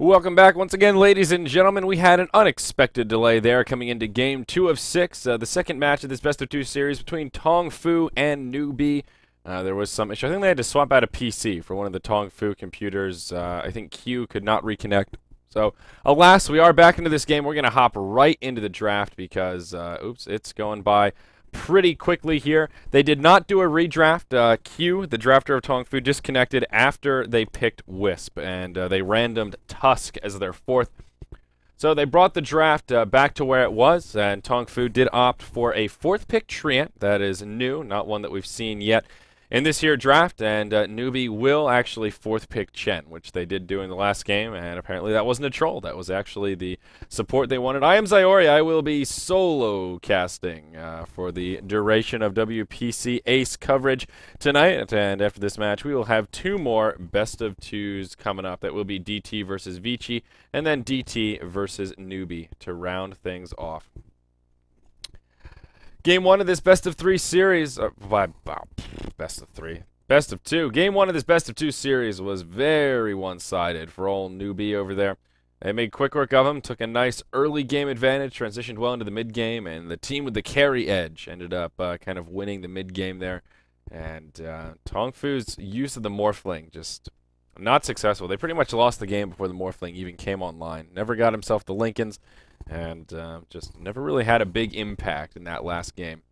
Welcome back once again, ladies and gentlemen. We had an unexpected delay there coming into Game 2 of 6, the second match of this best-of-2 series between Tongfu and Newbee. There was some issue. I think they had to swap out a PC for one of the Tongfu computers. I think Q could not reconnect. So, alas, we are back into this game. We're going to hop right into the draft because, oops, it's going by pretty quickly here. They did not do a redraft. Q, the drafter of Tongfu, disconnected after they picked Wisp, and they randomed Tusk as their fourth. So they brought the draft back to where it was, and Tongfu did opt for a fourth pick Treant. That is new, not one that we've seen yet in this here draft, and Newbee will actually fourth pick Chen, which they did do in the last game, and apparently that wasn't a troll. That was actually the support they wanted. I am Zyori. I will be solo casting for the duration of WPC Ace coverage tonight, and after this match we will have two more best of twos coming up. That will be DT versus Vici, and then DT versus Newbee to round things off. Game 1 of this best-of-3 series, best-of-2. Game 1 of this best-of-2 series was very one-sided for old Newbee over there. They made quick work of him, took a nice early game advantage, transitioned well into the mid-game, and the team with the carry edge ended up kind of winning the mid-game there. And Tongfu's use of the Morphling just not successful. They pretty much lost the game before the Morphling even came online. Never got himself the Lincolns, and just never really had a big impact in that last game.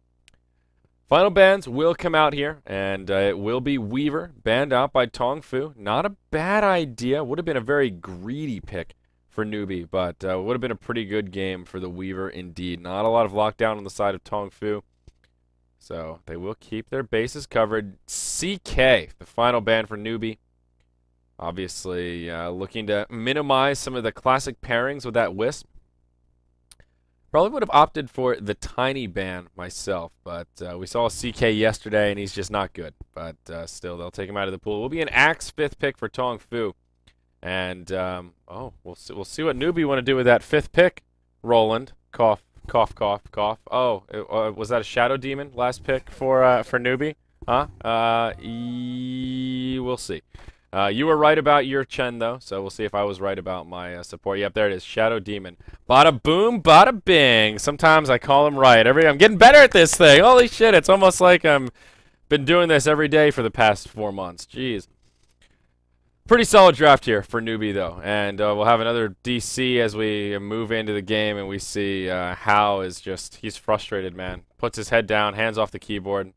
Final bans will come out here, and it will be Weaver, banned out by Tongfu. Not a bad idea. Would have been a very greedy pick for Newbee, but would have been a pretty good game for the Weaver indeed. Not a lot of lockdown on the side of Tongfu, so they will keep their bases covered. CK, the final ban for Newbee. Obviously looking to minimize some of the classic pairings with that Wisp. Probably would have opted for the tiny ban myself, but we saw CK yesterday, and he's just not good. But still, they'll take him out of the pool. It will be an Axe 5th pick for Tongfu. And, oh, we'll see what Newbee want to do with that 5th pick. Roland. Cough, cough, cough, cough. Oh, was that a Shadow Demon last pick for Newbee? Huh? We'll see. You were right about your Chen, though, so we'll see if I was right about my support. Yep, there it is, Shadow Demon. Bada boom, bada bing. Sometimes I call him right. I'm getting better at this thing. Holy shit, it's almost like I'm been doing this every day for the past 4 months. Jeez. Pretty solid draft here for Newbee, though, and we'll have another DC as we move into the game, and we see How is just, he's frustrated, man. Puts his head down, hands off the keyboard.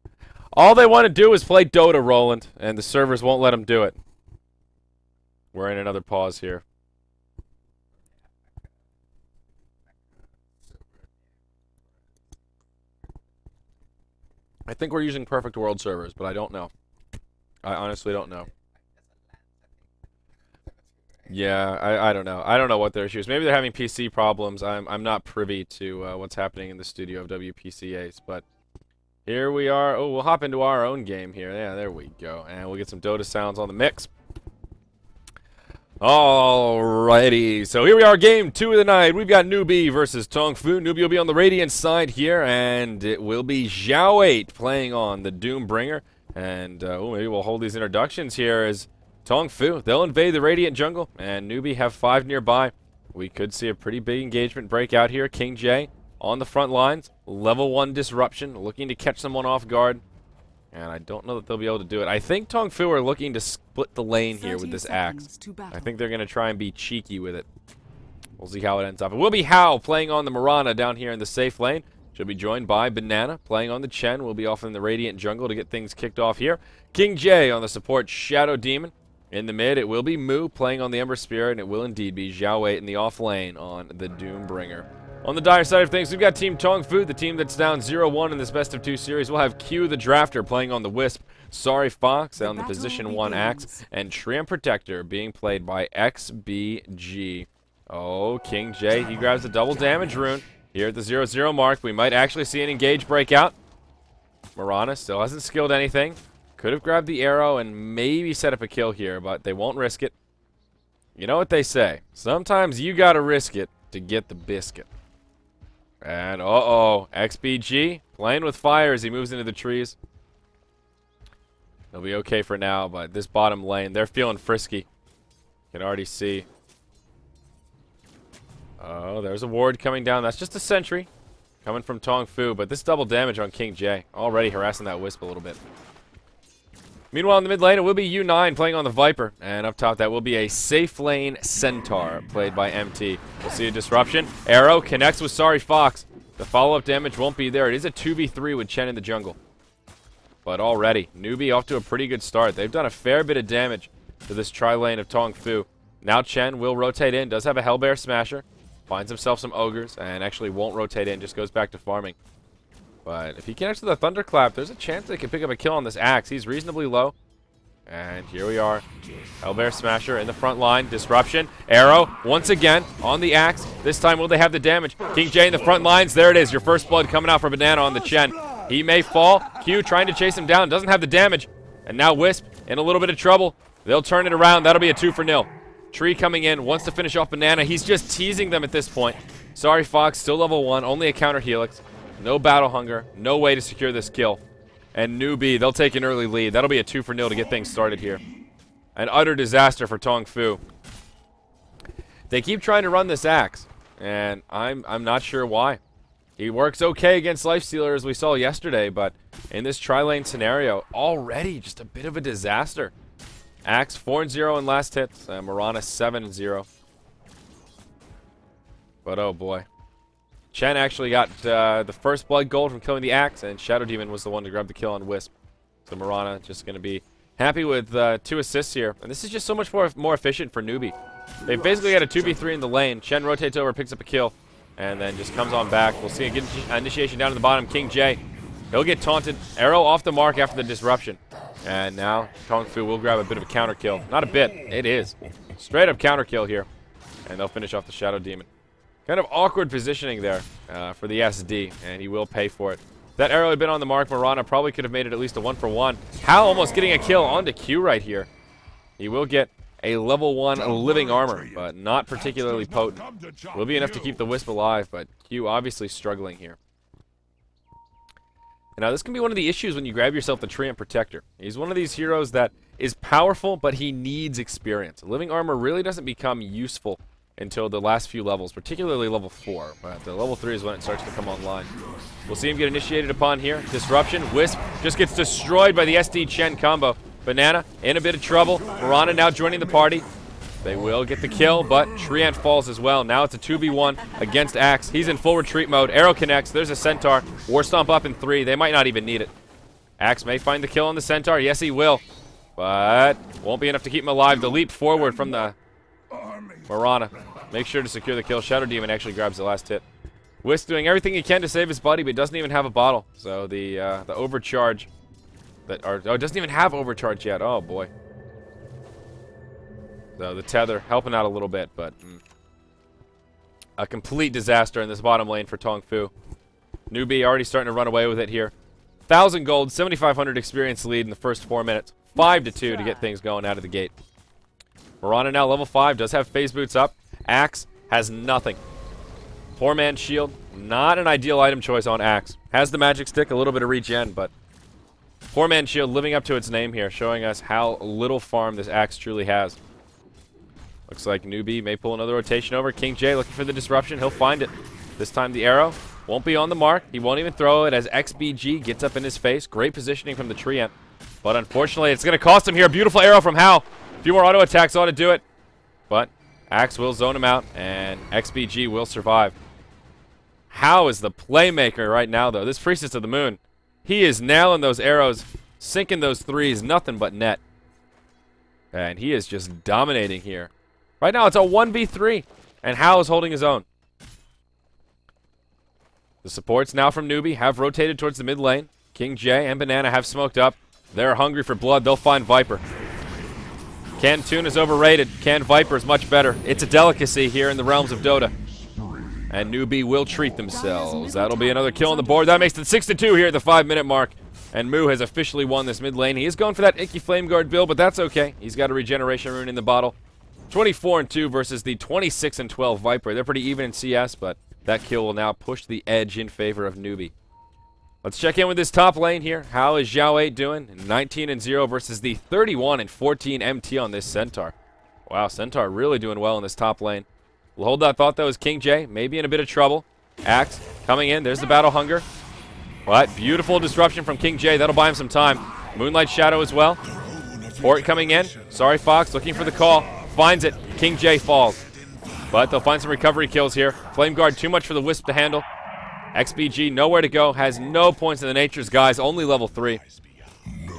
All they want to do is play Dota, Roland, and the servers won't let him do it. We're in another pause here. I think we're using Perfect World servers, but I don't know. I honestly don't know. Yeah, I don't know. I don't know what their issue is. Maybe they're having PC problems. I'm not privy to what's happening in the studio of WPC Ace, but here we are. Oh, we'll hop into our own game here. Yeah, there we go. And we'll get some Dota sounds on the mix. Alrighty, so here we are, game 2 of the night. We've got Newbee versus Tongfu. Newbee will be on the Radiant side here, and it will be Zhao 8 playing on the Doombringer. And maybe we'll hold these introductions here as Tongfu. They'll invade the Radiant jungle, and Newbee have 5 nearby. We could see a pretty big engagement break out here. King J on the front lines, level 1 disruption, looking to catch someone off guard. And I don't know that they'll be able to do it. I think Tongfu are looking to split the lane here with this axe. I think they're going to try and be cheeky with it. We'll see how it ends up. It will be Hao playing on the Mirana down here in the safe lane. She'll be joined by Banana playing on the Chen. We'll be off in the Radiant jungle to get things kicked off here. King J on the support Shadow Demon. In the mid, it will be Mu playing on the Ember Spirit, and it will indeed be Zhao 8 in the off lane on the Doombringer. On the dire side of things, we've got Team Tongfu, the team that's down 0-1 in this best-of-2 series. We'll have Q, the drafter, playing on the Wisp. Sorry Fox on the position 1 axe. And Treant Protector being played by XBG. Oh, King J, he grabs the double damage rune here at the 0-0 mark. We might actually see an engage breakout. Mirana still hasn't skilled anything. Could have grabbed the arrow and maybe set up a kill here, but they won't risk it. You know what they say. Sometimes you gotta risk it to get the biscuit. And uh-oh, XBG playing with fire as he moves into the trees. They'll be okay for now, but this bottom lane, they're feeling frisky. You can already see Oh, there's a ward coming down. That's just a sentry coming from Tongfu, but this double damage on King J. Already harassing that Wisp a little bit. Meanwhile, in the mid lane, it will be U9 playing on the Viper. And up top, that will be a safe lane Centaur played by MT. We'll see a disruption. Arrow connects with Sorry Fox. The follow-up damage won't be there. It is a 2v3 with Chen in the jungle. But already, Newbee off to a pretty good start. They've done a fair bit of damage to this tri-lane of Tongfu. Now Chen will rotate in. Does have a Hellbear Smasher. Finds himself some Ogres. And actually won't rotate in. Just goes back to farming. But if he connects to the Thunderclap, there's a chance they can pick up a kill on this Axe. He's reasonably low. And here we are. Hellbear Smasher in the front line. Disruption. Arrow once again on the Axe. This time will they have the damage? King J in the front lines. There it is. Your first blood coming out for Banana on the Chen. He may fall. Q trying to chase him down. Doesn't have the damage. And now Wisp in a little bit of trouble. They'll turn it around. That'll be a 2-0. Tree coming in. Wants to finish off Banana. He's just teasing them at this point. Sorry Fox. Still level 1. Only a counter Helix. No battle hunger. No way to secure this kill. And Newbee, they'll take an early lead. That'll be a 2-0 to get things started here. An utter disaster for Tongfu. They keep trying to run this Axe. And I'm not sure why. He works okay against Lifestealer as we saw yesterday. But in this tri-lane scenario, already just a bit of a disaster. Axe 4-0 in last hits. Mirana 7-0. But oh boy. Chen actually got the first blood gold from killing the Axe, and Shadow Demon was the one to grab the kill on Wisp. So Mirana just going to be happy with 2 assists here. And this is just so much more efficient for Newbee. They basically had a 2v3 in the lane. Chen rotates over, picks up a kill, and then just comes on back. We'll see an initiation down to the bottom. King J, he'll get taunted. Arrow off the mark after the disruption. And now Tongfu will grab a bit of a counter kill. Not a bit, it is. Straight up counter kill here. And they'll finish off the Shadow Demon. Kind of awkward positioning there for the SD, and he will pay for it. If that arrow had been on the mark, Mirana probably could have made it at least a 1-for-1. Hal almost getting a kill onto Q right here. He will get a level 1 living armor, but not particularly potent. Will be enough to keep the Wisp alive, but Q obviously struggling here. Now, this can be one of the issues when you grab yourself the Treant Protector. He's one of these heroes that is powerful, but he needs experience. Living armor really doesn't become useful until the last few levels, particularly level 4. But level 3 is when it starts to come online. We'll see him get initiated upon here. Disruption. Wisp just gets destroyed by the SD Chen combo. Banana in a bit of trouble. Mirana now joining the party. They will get the kill, but Treant falls as well. Now it's a 2v1 against Axe. He's in full retreat mode. Arrow connects. There's a Centaur. War Stomp up in 3. They might not even need it. Axe may find the kill on the Centaur. Yes, he will. But won't be enough to keep him alive. The leap forward from the Mirana. Make sure to secure the kill. Shadow Demon actually grabs the last hit. Wisp doing everything he can to save his buddy, but doesn't even have a bottle. So the overcharge doesn't even have overcharge yet. Oh boy. So the tether helping out a little bit, but a complete disaster in this bottom lane for Tongfu. Newbee already starting to run away with it here. 1,000 gold, 7,500 experience lead in the first 4 minutes. 5-2 to get things going out of the gate. Mirana now level 5, does have phase boots up. Axe has nothing. Poor man's shield, not an ideal item choice on Axe. Has the magic stick, a little bit of regen, but poor man's shield living up to its name here, showing us how little farm this Axe truly has. Looks like Newbee may pull another rotation over. King J looking for the disruption. He'll find it. This time the arrow won't be on the mark. He won't even throw it as XBG gets up in his face. Great positioning from the Treant. But unfortunately, it's going to cost him here. Beautiful arrow from Hal. A few more auto attacks ought to do it. But Axe will zone him out, and XBG will survive. Hal is the playmaker right now, though. This Priestess of the Moon, he is nailing those arrows, sinking those threes, nothing but net. And he is just dominating here. Right now, it's a 1v3, and Hal is holding his own. The supports now from Newbee have rotated towards the mid lane. King J and Banana have smoked up. They're hungry for blood. They'll find Viper. Canned Tune is overrated. Canned Viper is much better. It's a delicacy here in the realms of Dota. And Newbee will treat themselves. That'll be another kill on the board. That makes it 6-2 here at the 5-minute mark. And Moo has officially won this mid lane. He is going for that Icky Flame Guard build, but that's okay. He's got a regeneration rune in the bottle. 24-2 versus the 26-12 Viper. They're pretty even in CS, but that kill will now push the edge in favor of Newbee. Let's check in with this top lane here. How is Xiao 8 doing? 19-0 versus the 31-14 MT on this Centaur. Wow, Centaur really doing well in this top lane. We'll hold that thought, though, as King J maybe in a bit of trouble. Axe coming in. There's the Battle Hunger. But beautiful disruption from King J. That'll buy him some time. Moonlight Shadow as well. Port coming in. Sorry Fox looking for the call. Finds it. King J falls. But they'll find some recovery kills here. Flame Guard too much for the Wisp to handle. XBG nowhere to go. Has no points in the Nature's Guise. Only level 3.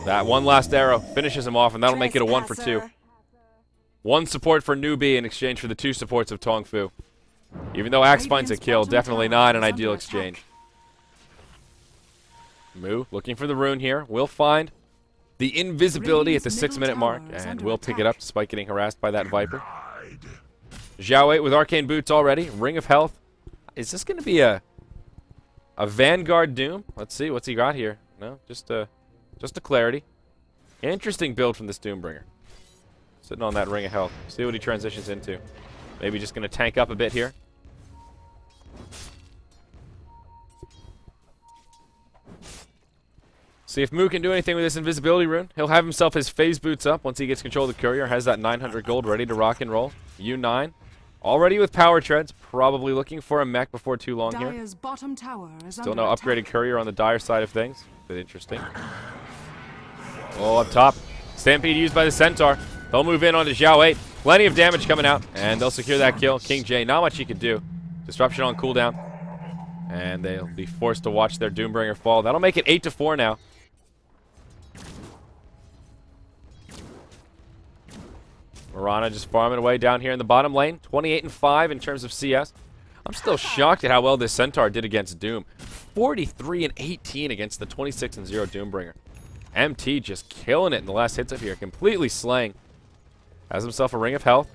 That one last arrow finishes him off, and that'll make it a 1 for 2. 1 support for Newbee in exchange for the 2 supports of Tongfu. Even though Axe finds a kill, definitely not an ideal exchange. Mu looking for the rune here. We'll find the invisibility at the 6-minute mark, and we'll pick it up despite getting harassed by that Viper. Zhao 8 with Arcane Boots already. Ring of Health. Is this going to be a Vanguard Doom? Let's see. What's he got here? No, just a clarity. Interesting build from this Doombringer. Sitting on that Ring of Health. See what he transitions into. Maybe just going to tank up a bit here. See if Mu can do anything with this invisibility rune. He'll have himself his phase boots up once he gets control of the courier. Has that 900 gold ready to rock and roll. U9. Already with power treads. Probably looking for a mech before too long here. Still no upgraded courier on the Dire side of things. Bit interesting. Oh, up top. Stampede used by the Centaur. They'll move in onto Zhao 8. Plenty of damage coming out. And they'll secure that kill. King J, not much he could do. Disruption on cooldown. And they'll be forced to watch their Doombringer fall. That'll make it 8-4 now. Mirana just farming away down here in the bottom lane. 28-5 in terms of CS. I'm still shocked at how well this Centaur did against Doom. 43-18 against the 26-0 Doombringer. MT just killing it in the last hits up here. Completely slaying. Has himself a Ring of Health.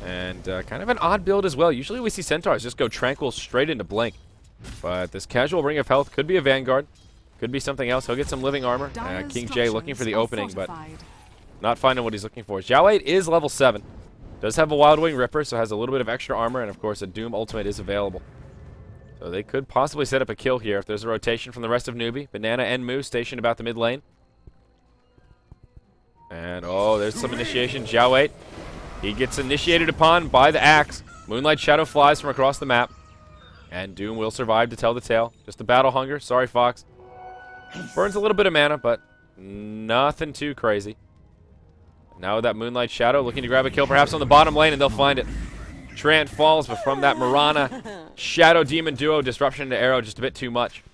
And kind of an odd build as well. Usually we see Centaurs just go Tranquil straight into Blink. But this casual Ring of Health could be a Vanguard. Could be something else. He'll get some living armor. King J looking for the opening, but not finding what he's looking for. Zhao 8 is level 7. Does have a Wild Wing Ripper, so has a little bit of extra armor. And, of course, a Doom Ultimate is available. So they could possibly set up a kill here if there's a rotation from the rest of Newbee. Banana and Mu stationed about the mid lane. And, oh, there's some initiation. Zhao 8. He gets initiated upon by the Axe. Moonlight Shadow flies from across the map. And Doom will survive to tell the tale. Just a Battle Hunger. Sorry, Fox. Burns a little bit of mana, but nothing too crazy. Now with that Moonlight Shadow, looking to grab a kill perhaps on the bottom lane, and they'll find it. Trant falls, but from that Mirana Shadow Demon duo, disruption into arrow just a bit too much.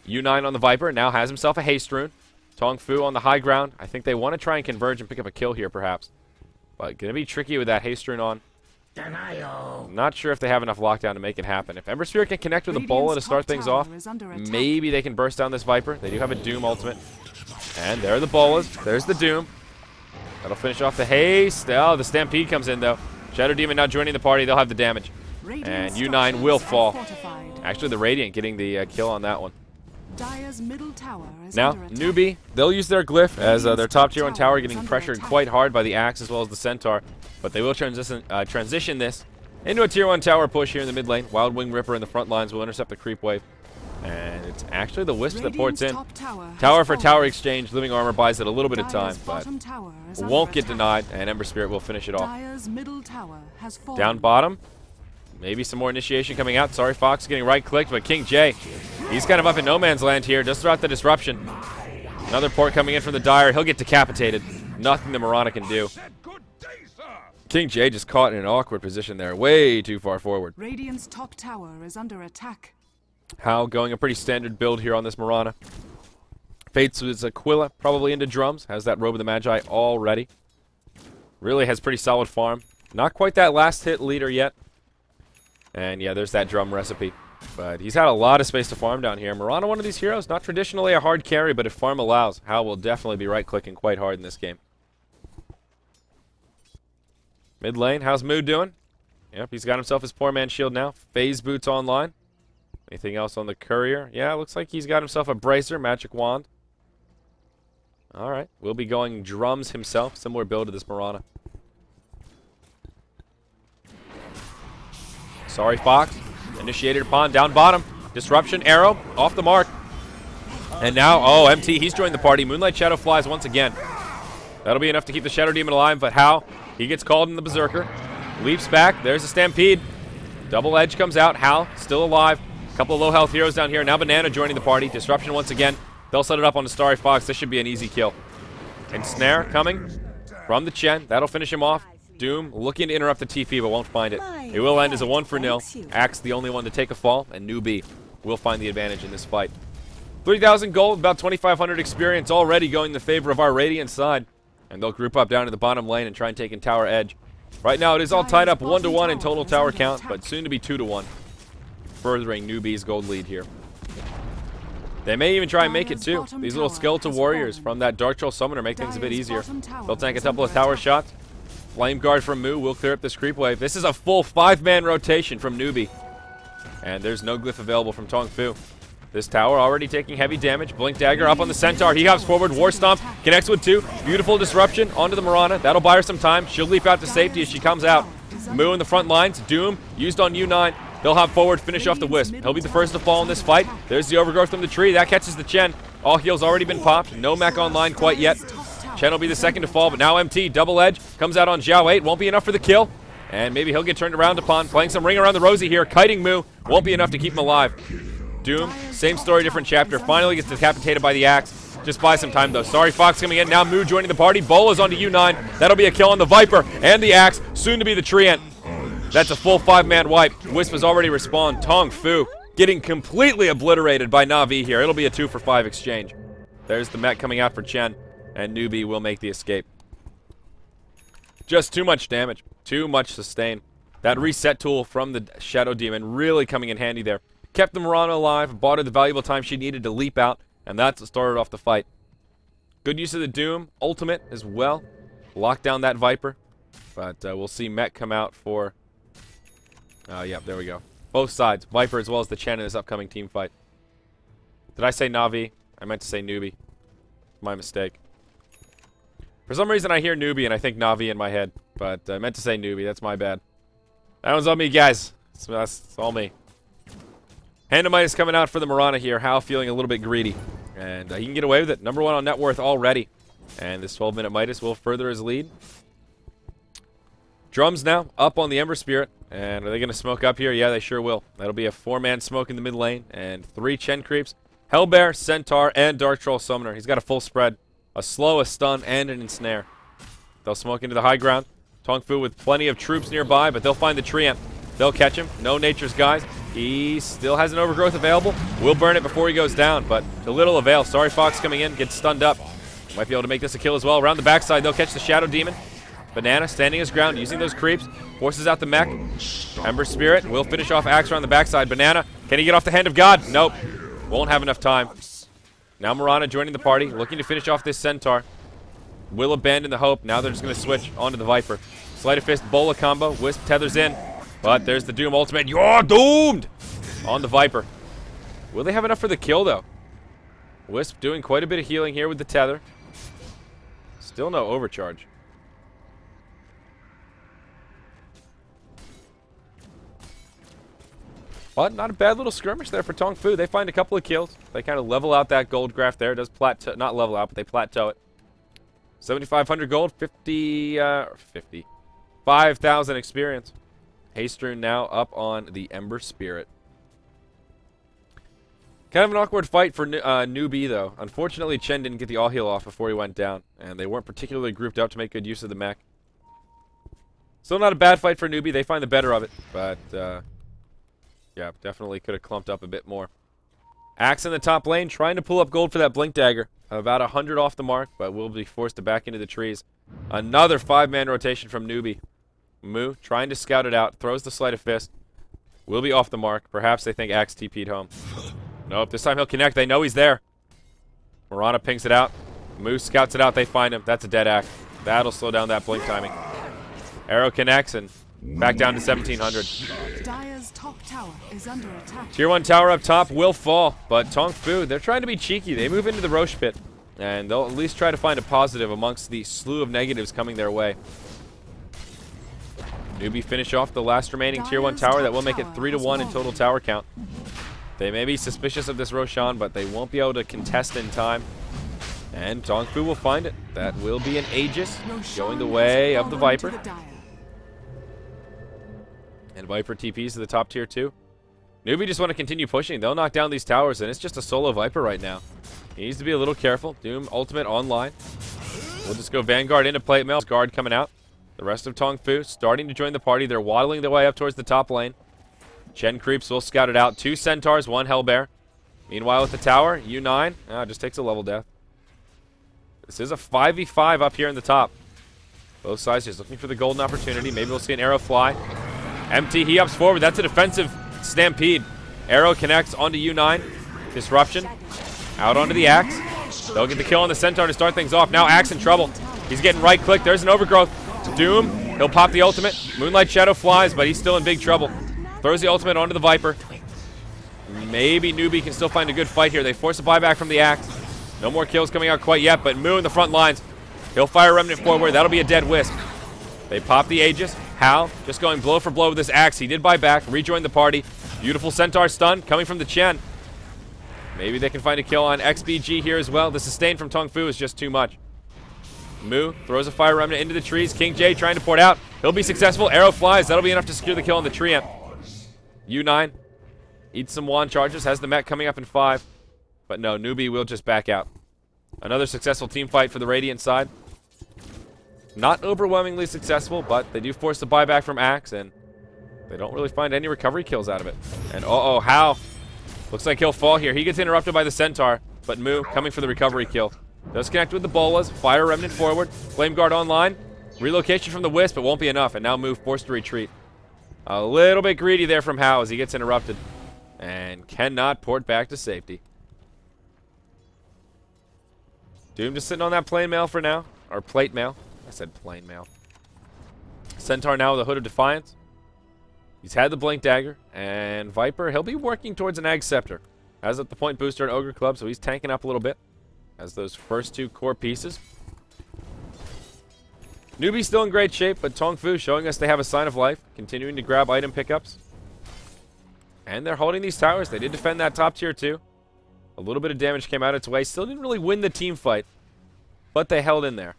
U9 on the Viper, now has himself a haste rune. Tongfu on the high ground. I think they want to try and converge and pick up a kill here perhaps. But going to be tricky with that haste rune on. Not sure if they have enough lockdown to make it happen. If Ember Spirit can connect with a Bola to start things off, maybe they can burst down this Viper. They do have a Doom ultimate. And there are the Bolas. There's the Doom. That'll finish off the haste. Oh, the Stampede comes in, though. Shadow Demon now joining the party. They'll have the damage. And U9 will fall. Actually, the Radiant getting the kill on that one. Now, Newbee, they'll use their Glyph as their top tier 1 tower getting pressured quite hard by the Axe as well as the Centaur. But they will transition this into a tier 1 tower push here in the mid lane. Wild Wing Ripper in the front lines will intercept the creep wave. And it's actually the Wisp that ports in. Tower for tower exchange. Living armor buys it a little bit of time, but won't get denied, and Ember Spirit will finish it off. Down bottom. Maybe some more initiation coming out. Sorry, Fox getting right-clicked, but King J, he's kind of up in no man's land here just throughout the disruption. Another port coming in from the Dire. He'll get decapitated. Nothing the Mirana can do. King J just caught in an awkward position there. Way too far forward. Radiant's top tower is under attack. How going a pretty standard build here on this Mirana. Fates with Aquila, probably into drums. Has that Robe of the Magi already. Really has pretty solid farm. Not quite that last hit leader yet. And yeah, there's that drum recipe. But he's had a lot of space to farm down here. Mirana, one of these heroes, not traditionally a hard carry, but if farm allows, Hal will definitely be right-clicking quite hard in this game. Mid lane, how's Mood doing? Yep, he's got himself his poor man shield now. Phase boots online. Anything else on the courier? Yeah, looks like he's got himself a bracer, magic wand. Alright, we'll be going drums himself. Similar build to this Mirana. Sorry, Fox. Initiated upon, down bottom. Disruption, arrow, off the mark. And now, oh, MT, he's joined the party. Moonlight Shadow flies once again. That'll be enough to keep the Shadow Demon alive, but how? He gets called in the Berserker. Leaps back. There's a stampede. Double Edge comes out. Hal still alive. A couple of low health heroes down here. Now Banana joining the party. Disruption once again. They'll set it up on the Starry Fox. This should be an easy kill. And Snare coming from the Chen. That'll finish him off. Doom looking to interrupt the TP but won't find it. It will end as a 1-0. Axe the only one to take a fall, and Newbee will find the advantage in this fight. 3,000 gold, about 2,500 experience already going in the favor of our Radiant side. And they'll group up down to the bottom lane and try and take in Tower Edge. Right now it is all tied up 1-1 in total tower count, but soon to be 2-1. Furthering Newbee's gold lead here. They may even try and make it too. These little skeletal warriors from that Dark Troll Summoner make things a bit easier. They'll tank a couple of tower shots. Flame Guard from Moo will clear up this creep wave. This is a full 5-man rotation from Newbee. And there's no glyph available from Tongfu. This tower already taking heavy damage. Blink Dagger up on the Centaur. He hops forward. War Stomp connects with 2. Beautiful disruption onto the Mirana. That'll buy her some time. She'll leap out to safety as she comes out. Moo in the front lines. Doom used on U9. They'll hop forward, finish off the Wisp. He'll be the first to fall in this fight. There's the overgrowth from the tree. That catches the Chen. All heals already been popped. No mech online quite yet. Chen will be the second to fall, but now MT. Double Edge comes out on Xiao 8. Won't be enough for the kill. And maybe he'll get turned around upon. Playing some Ring Around the Rosie here. Kiting Moo. Won't be enough to keep him alive. Doom, same story, different chapter. Finally gets decapitated by the axe. Just buy some time though. Sorry Fox coming in. Now Moo joining the party. Bola's onto U9. That'll be a kill on the Viper and the axe. Soon to be the Treant. That's a full 5-man wipe. Wisp has already respawned. Tongfu getting completely obliterated by Na'Vi here. It'll be a 2-for-5 exchange. There's the mech coming out for Chen. And Newbee will make the escape. Just too much damage. Too much sustain. That reset tool from the Shadow Demon really coming in handy there. Kept the Mirana alive. Bought her the valuable time she needed to leap out. And that's what started off the fight. Good use of the Doom. Ultimate as well. Lock down that Viper. But we'll see Mech come out for... yeah, there we go. Both sides. Viper as well as the Chen in this upcoming team fight. Did I say Na'Vi? I meant to say Newbee. My mistake. For some reason I hear Newbee and I think Na'Vi in my head. But I meant to say Newbee. That's my bad. That one's on me, guys. That's all me. Handamitis coming out for the Mirana here. Hal feeling a little bit greedy. And he can get away with it. Number 1 on net worth already. And this 12-minute Midas will further his lead. Drums now up on the Ember Spirit. And are they going to smoke up here? Yeah, they sure will. That'll be a 4-man smoke in the mid lane. And 3 Chen creeps. Hellbear, Centaur, and Dark Troll Summoner. He's got a full spread. A slow, a stun, and an ensnare. They'll smoke into the high ground. Tongfu with plenty of troops nearby, but they'll find the Treant. They'll catch him. No Nature's Guys. He still has an overgrowth available. Will burn it before he goes down, but to little avail. Sorry Fox coming in, gets stunned up. Might be able to make this a kill as well. Around the backside, they'll catch the Shadow Demon. Banana standing his ground, using those creeps. Forces out the mech. Ember Spirit will finish off Axe around the backside. Banana, can he get off the Hand of God? Nope. Won't have enough time. Now Mirana joining the party, looking to finish off this Centaur. Will abandon the Hope. Now they're just going to switch onto the Viper. Sleight of Fist, Bola combo. Wisp tethers in. But there's the Doom ultimate. You're doomed! On the Viper. Will they have enough for the kill, though? Wisp doing quite a bit of healing here with the tether. Still no overcharge. But not a bad little skirmish there for Tongfu. They find a couple of kills. They kind of level out that gold graph there. It does plateau, not level out, but they plateau it. 7,500 gold, 5,000 experience. Hastrun now up on the Ember Spirit. Kind of an awkward fight for Newbee, though. Unfortunately, Chen didn't get the all-heal off before he went down, and they weren't particularly grouped up to make good use of the mech. Still not a bad fight for Newbee. They find the better of it, but yeah, definitely could have clumped up a bit more. Axe in the top lane, trying to pull up gold for that Blink Dagger. About 100 off the mark, but will be forced to back into the trees. Another 5-man rotation from Newbee. Moo trying to scout it out, throws the Sleight of Fist. Will be off the mark. Perhaps they think Axe TP'd home. Nope, this time he'll connect. They know he's there. Mirana pings it out. Moo scouts it out. They find him. That's a dead Axe. That'll slow down that blink timing. Arrow connects and back down to 1,700. Dire's top tower is under attack. Tier 1 tower up top will fall, but Tongfu, they're trying to be cheeky. They move into the Roche Pit, and they'll at least try to find a positive amongst the slew of negatives coming their way. Newbee finish off the last remaining Tier 1 tower. That will make it 3-1 in total tower count. They may be suspicious of this Roshan, but they won't be able to contest in time. And Tongfu will find it. That will be an Aegis going the way of the Viper. And Viper TPs to the top tier 2. Newbee just want to continue pushing. They'll knock down these towers, and it's just a solo Viper right now. He needs to be a little careful. Doom ultimate online. We'll just go Vanguard into plate mail. Guard coming out. The rest of Tongfu starting to join the party. They're waddling their way up towards the top lane. Chen creeps will scout it out. 2 Centaurs, 1 Hellbear. Meanwhile at the tower, U9 just takes a level death. This is a 5v5 up here in the top. Both sides just looking for the golden opportunity. Maybe we'll see an arrow fly. Empty, he ups forward. That's a defensive stampede. Arrow connects onto U9. Disruption. Out onto the Axe. They'll get the kill on the Centaur to start things off. Now Axe in trouble. He's getting right click. There's an overgrowth. Doom. He'll pop the ultimate. Moonlight Shadow flies, but he's still in big trouble. Throws the ultimate onto the Viper. Maybe Newbee can still find a good fight here. They force a buyback from the Axe. No more kills coming out quite yet, but Moo in the front lines. He'll fire Remnant forward. That'll be a dead Wisp. They pop the Aegis. Hal just going blow for blow with this Axe. He did buy back. Rejoin the party. Beautiful Centaur stun coming from the Chen. Maybe they can find a kill on XBG here as well. The sustain from Tongfu is just too much. Moo throws a fire remnant into the trees. King J trying to port out. He'll be successful. Arrow flies. That'll be enough to secure the kill on the tree amp. U9 eats some wand charges. Has the mech coming up in 5. But no, Newbee will just back out. Another successful team fight for the Radiant side. Not overwhelmingly successful, but they do force the buyback from Axe, and they don't really find any recovery kills out of it. And uh-oh, Hal. Looks like he'll fall here. He gets interrupted by the Centaur, but Moo coming for the recovery kill. Does connect with the Bolas. Fire Remnant forward. Flame Guard online. Relocation from the Wisp, but won't be enough, and now Moo forced to retreat. A little bit greedy there from Hal as he gets interrupted. And cannot port back to safety. Doom just sitting on that plane mail for now. Or plate mail. I said plane mail. Centaur now with a Hood of Defiance. He's had the Blink Dagger. And Viper, he'll be working towards an Ag Scepter. Has up the Point Booster and Ogre Club, so he's tanking up a little bit. Has those first 2 core pieces. Newbee's still in great shape, but Tongfu showing us they have a sign of life. Continuing to grab item pickups. And they're holding these towers. They did defend that top tier 2. A little bit of damage came out its way. Still didn't really win the team fight, but they held in there.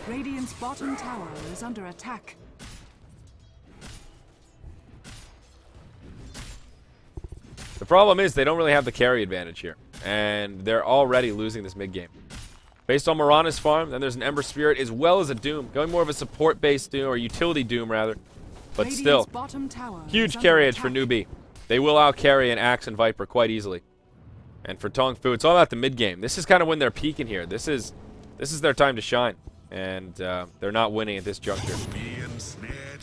Radiant's bottom tower is under attack. The problem is they don't really have the carry advantage here, and they're already losing this mid game. Based on Mirana's farm, then there's an Ember Spirit as well as a Doom. Going more of a support-based Doom, or utility Doom rather. But still, huge carryage for Newbee. They will out-carry an Axe and Viper quite easily. And for Tongfu, it's all about the mid game. This is kind of when they're peaking here. This is their time to shine. And they're not winning at this juncture.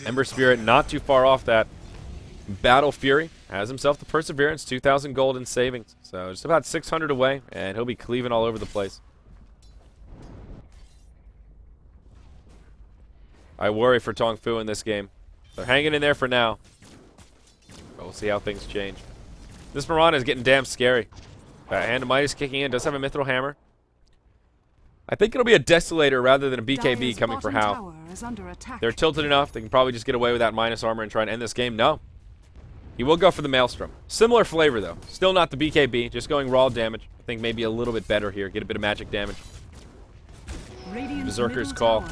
Ember Spirit not too far off that. Battle Fury has himself the Perseverance, 2,000 gold in savings. So just about 600 away, and he'll be cleaving all over the place. I worry for Tongfu in this game. They're hanging in there for now. But we'll see how things change. This Mirana is getting damn scary. Hand of Might is kicking in. Does have a Mithril Hammer. I think it'll be a Desolator rather than a BKB coming for Hal. They're tilted enough. They can probably just get away with that minus armor and try and end this game. No. He will go for the Maelstrom. Similar flavor, though. Still not the BKB. Just going raw damage. I think maybe a little bit better here. Get a bit of magic damage. Berserker's Call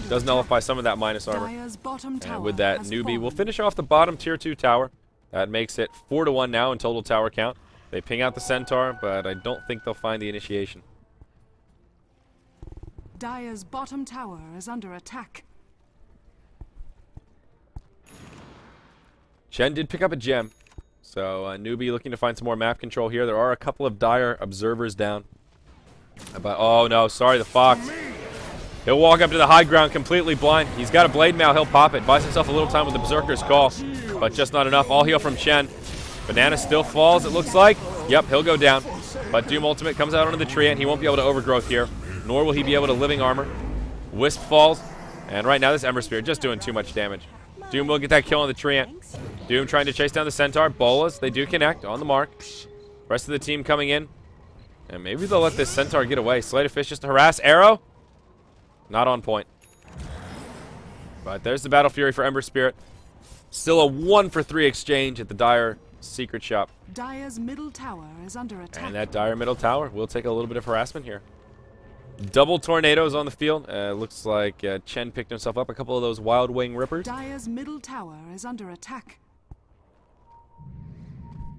does nullify some of that minus armor. And with that, Newbee will finish off the bottom tier 2 tower. That makes it 4-1 now in total tower count. They ping out the Centaur, but I don't think they'll find the initiation. Dire's bottom tower is under attack. Chen did pick up a gem. So Newbee looking to find some more map control here. There are a couple of Dire observers down. But oh no, sorry, the Fox. He'll walk up to the high ground completely blind. He's got a Blade Mail, he'll pop it. Buys himself a little time with the Berserker's Call. But just not enough. All heal from Chen. Banana still falls, it looks like. Yep, he'll go down. But Doom Ultimate comes out onto the tree, and he won't be able to overgrowth here. Nor will he be able to Living Armor. Wisp falls. And right now, this Ember Spirit just doing too much damage. Doom will get that kill on the tree. Doom trying to chase down the Centaur. Bolas, they do connect on the mark. Rest of the team coming in. And maybe they'll let this Centaur get away. Sleight of Fish just to harass. Arrow. Not on point. But there's the Battle Fury for Ember Spirit. Still a 1-for-3 exchange at the Dire Secret Shop. Dire's middle tower is under attack. And that Dire middle tower will take a little bit of harassment here. Double tornadoes on the field. Looks like Chen picked himself up a couple of those Wild Wing Rippers. Dire's middle tower is under attack.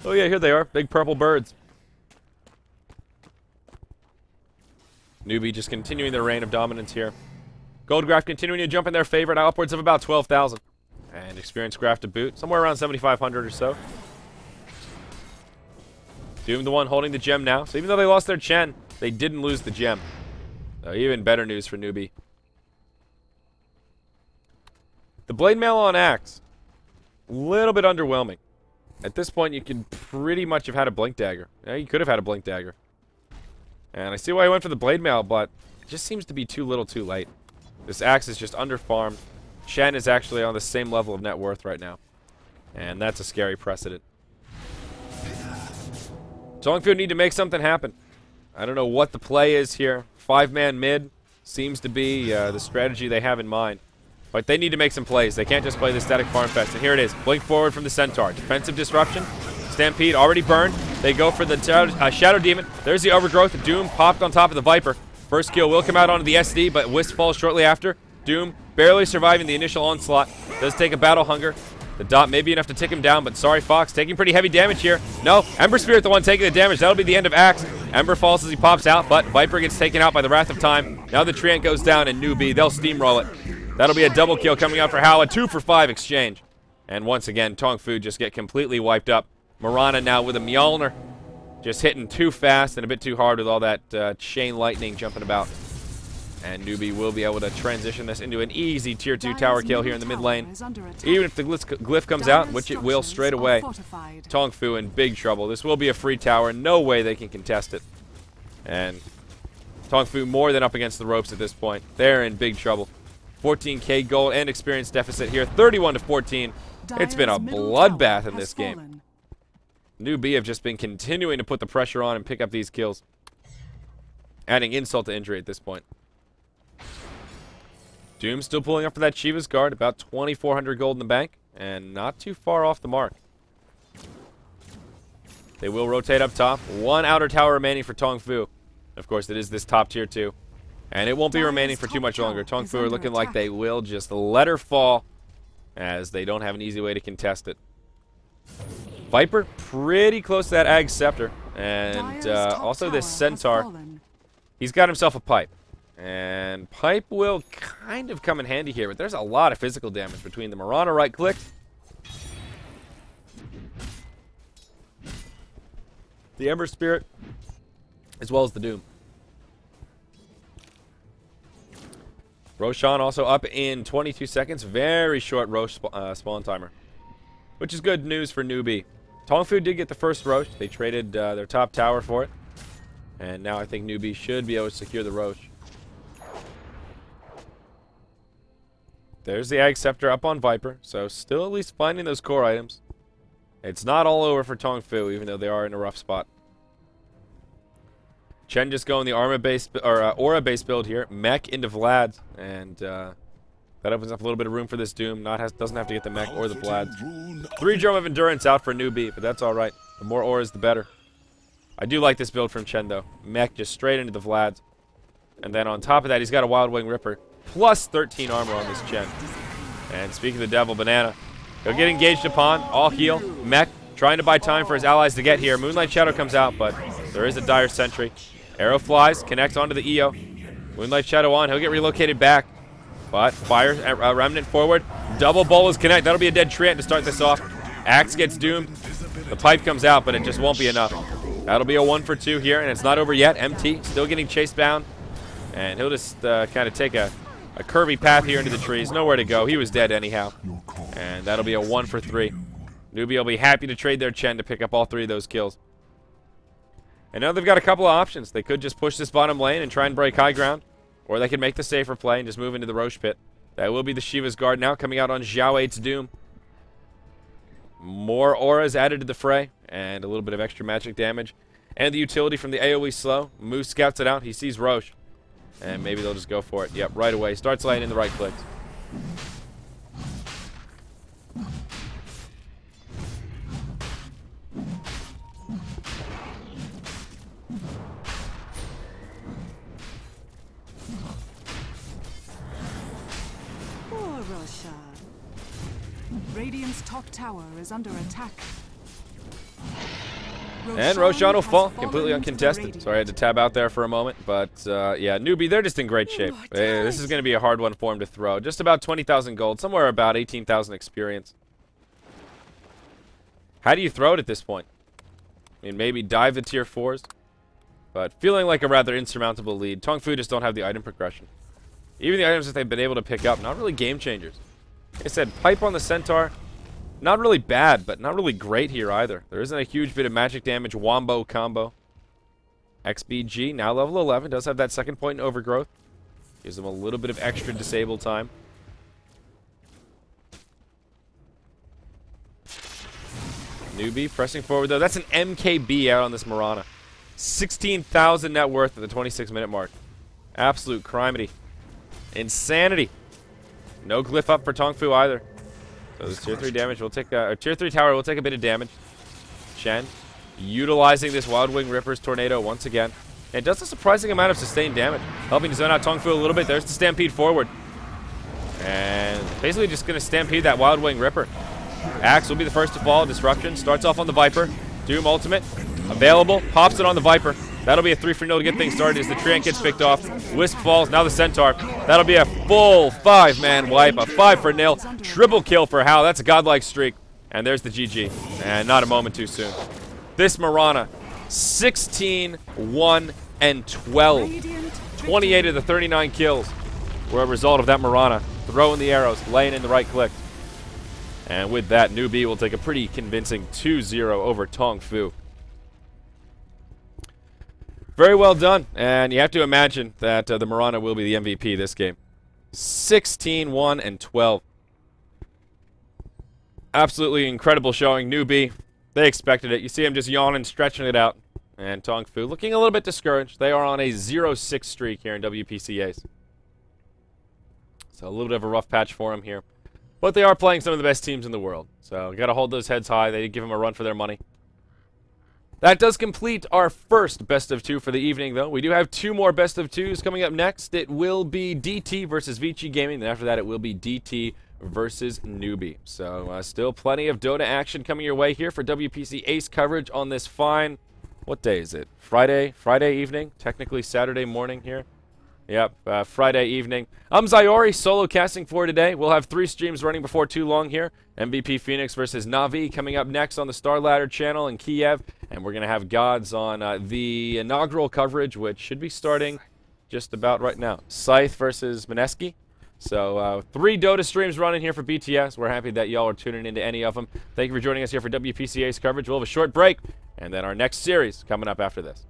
Oh yeah, here they are. Big purple birds. Newbee just continuing their reign of dominance here. Gold graft continuing to jump in their favor at upwards of about 12,000. And experience graft to boot, somewhere around 7,500 or so. Doom the one holding the gem now. So even though they lost their Chen, they didn't lose the gem. So even better news for Newbee. The blade mail on axe. A little bit underwhelming. At this point, you could pretty much have had a blink dagger. Yeah, you could have had a blink dagger. And I see why he went for the blade mail, but it just seems to be too little too late. This axe is just underfarmed. Chen is actually on the same level of net worth right now. And that's a scary precedent. Tongfu need to make something happen. I don't know what the play is here. 5-man mid seems to be the strategy they have in mind. But they need to make some plays. They can't just play the static farm fest. And here it is. Blink forward from the Centaur. Defensive disruption. Stampede already burned. They go for the Shadow Demon. There's the Overgrowth. Doom popped on top of the Viper. First kill will come out onto the SD, but Wisp falls shortly after. Doom barely surviving the initial onslaught. Does take a Battle Hunger. The dot may be enough to tick him down, but sorry Fox, taking pretty heavy damage here. No, Ember Spirit the one taking the damage. That'll be the end of Axe. Ember falls as he pops out, but Viper gets taken out by the Wrath of Time. Now the Treant goes down, and Newbee, they'll steamroll it. That'll be a double kill coming out for Hal, a 2-for-5 exchange. And once again, Tongfu just get completely wiped up. Marana now with a Mjolnir. Just hitting too fast and a bit too hard with all that chain lightning jumping about. And Newbee will be able to transition this into an easy tier 2 tower kill here in the mid lane. Even if the glyph comes out, which it will straight away, Tongfu in big trouble. This will be a free tower. No way they can contest it. And Tongfu more than up against the ropes at this point. They're in big trouble. 14k gold and experience deficit here. 31-14. It's been a bloodbath in this game. Newbee have just been continuing to put the pressure on and pick up these kills. Adding insult to injury at this point. Doom still pulling up for that Shiva's Guard, about 2,400 gold in the bank, and not too far off the mark. They will rotate up top. One outer tower remaining for Tongfu. Of course, it is this top tier 2. And it won't be remaining for too much longer. Tongfu are looking like they will just let her fall, as they don't have an easy way to contest it. Viper, pretty close to that Ag Scepter. And also this Centaur. He's got himself a pipe. And pipe will kind of come in handy here, but there's a lot of physical damage between the Marana right click. The Ember Spirit, as well as the Doom. Roshan also up in 22 seconds. Very short Rosh spawn timer. Which is good news for Newbee. Tongfu did get the first Rosh. They traded their top tower for it. And now I think Newbee should be able to secure the Rosh. There's the Ag Scepter up on Viper. So still at least finding those core items. It's not all over for Tongfu, even though they are in a rough spot. Chen just going the aura-based build here. Mech into Vlad's, and that opens up a little bit of room for this Doom. Doesn't have to get the Mech or the Vlad's. 3 Drum of Endurance out for Newbee, but that's all right. The more auras, the better. I do like this build from Chen though. Mech just straight into the Vlad's, and then on top of that, he's got a Wild Wing Ripper plus 13 armor on this Chen. And speaking of the Devil, Banana, he'll get engaged upon. All heal. Mech trying to buy time for his allies to get here. Moonlight Shadow comes out, but there is a dire sentry. Arrow flies, connects onto the EO. Moonlight Shadow on, he'll get relocated back. But fires Remnant forward. Double Bolas connect, that'll be a dead Treant to start this off. Axe gets doomed. The pipe comes out, but it just won't be enough. That'll be a 1-for-2 here, and it's not over yet. MT still getting chased down. And he'll just kind of take a curvy path here into the trees. Nowhere to go, he was dead anyhow. And that'll be a 1-for-3. Newbee will be happy to trade their Chen to pick up all 3 of those kills. And now they've got a couple of options. They could just push this bottom lane and try and break high ground. Or they could make the safer play and just move into the Rosh pit. That will be the Shiva's Guard now, coming out on Zhao 8's Doom. More auras added to the fray, and a little bit of extra magic damage. And the utility from the AoE slow. Moose scouts it out, he sees Rosh. And maybe they'll just go for it. Yep, right away. Starts laying in the right clicks. Radiant's top tower is under attack. And Roshan will has fall, fallen completely into the uncontested. radiant. Sorry, I had to tab out there for a moment. But, yeah, Newbee, they're just in great shape. This is going to be a hard one for him to throw. Just about 20,000 gold, somewhere about 18,000 experience. How do you throw it at this point? I mean, maybe dive the tier 4s. But feeling like a rather insurmountable lead. Tongfu just don't have the item progression. Even the items that they've been able to pick up, not really game changers. Like I said, Pipe on the Centaur, not really bad, but not really great here either. There isn't a huge bit of magic damage. Wombo combo. XBG, now level 11, does have that second point in overgrowth. Gives them a little bit of extra disable time. Newbee pressing forward though. That's an MKB out on this Mirana. 16,000 net worth at the 26-minute mark. Absolute criminy. Insanity. No glyph up for Tongfu either. So this tier 3 damage will take tier 3 tower will take a bit of damage. Shen utilizing this Wild Wing Ripper's tornado once again. And it does a surprising amount of sustained damage, helping to zone out Tongfu a little bit. There's the Stampede forward. And basically just going to Stampede that Wild Wing Ripper. Axe will be the first to fall. Disruption starts off on the Viper. Doom ultimate available. Pops it on the Viper. That'll be a 3 for 0 to get things started as the Treant gets picked off. Wisp falls. Now the Centaur. That'll be a full 5-man wipe. A 5 for 0. Triple kill for Hal. That's a godlike streak. And there's the GG. And not a moment too soon. This Mirana, 16, 1, and 12. 28 of the 39 kills were a result of that Mirana throwing the arrows, laying in the right click. And with that, Newbee will take a pretty convincing 2-0 over Tongfu. Very well done. And you have to imagine that the Mirana will be the MVP this game. 16, 1, and 12. Absolutely incredible showing. Newbee, they expected it. You see him just yawning, stretching it out. And Tongfu looking a little bit discouraged. They are on a 0-6 streak here in WPC Ace. So a little bit of a rough patch for him here. But they are playing some of the best teams in the world. So got to hold those heads high. They give them a run for their money. That does complete our first best of 2 for the evening, though. We do have 2 more best of 2s coming up next. It will be DT versus Vici Gaming. Then after that, it will be DT versus Newbee. So still plenty of Dota action coming your way here for WPC Ace coverage on this fine, what day is it? Friday evening, technically Saturday morning here. Yep, Friday evening. I'm Zyori, solo casting for today. We'll have 3 streams running before too long here. MVP Phoenix versus Na'Vi coming up next on the Star Ladder channel in Kiev. And we're going to have Gods on the inaugural coverage, which should be starting just about right now. Scythe versus Mineski. So 3 Dota streams running here for BTS. We're happy that y'all are tuning into any of them. Thank you for joining us here for WPC Ace coverage. We'll have a short break, and then our next series coming up after this.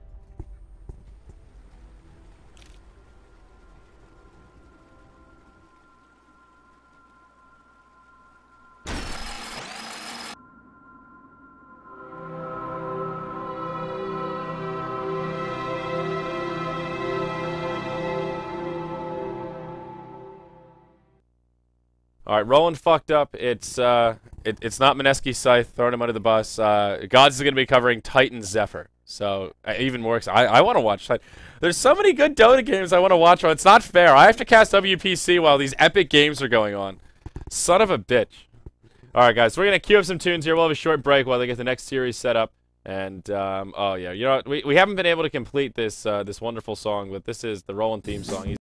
All right, Roland fucked up. It's not Mineski's Scythe, throwing him under the bus. Gods is going to be covering Titan Zephyr. So even more excited. I want to watch that. There's so many good Dota games I want to watch. It's not fair. I have to cast WPC while these epic games are going on. Son of a bitch. All right, guys, we're going to queue up some tunes here. We'll have a short break while they get the next series set up. And, oh, yeah, you know what? We haven't been able to complete this, this wonderful song, but this is the Roland theme song.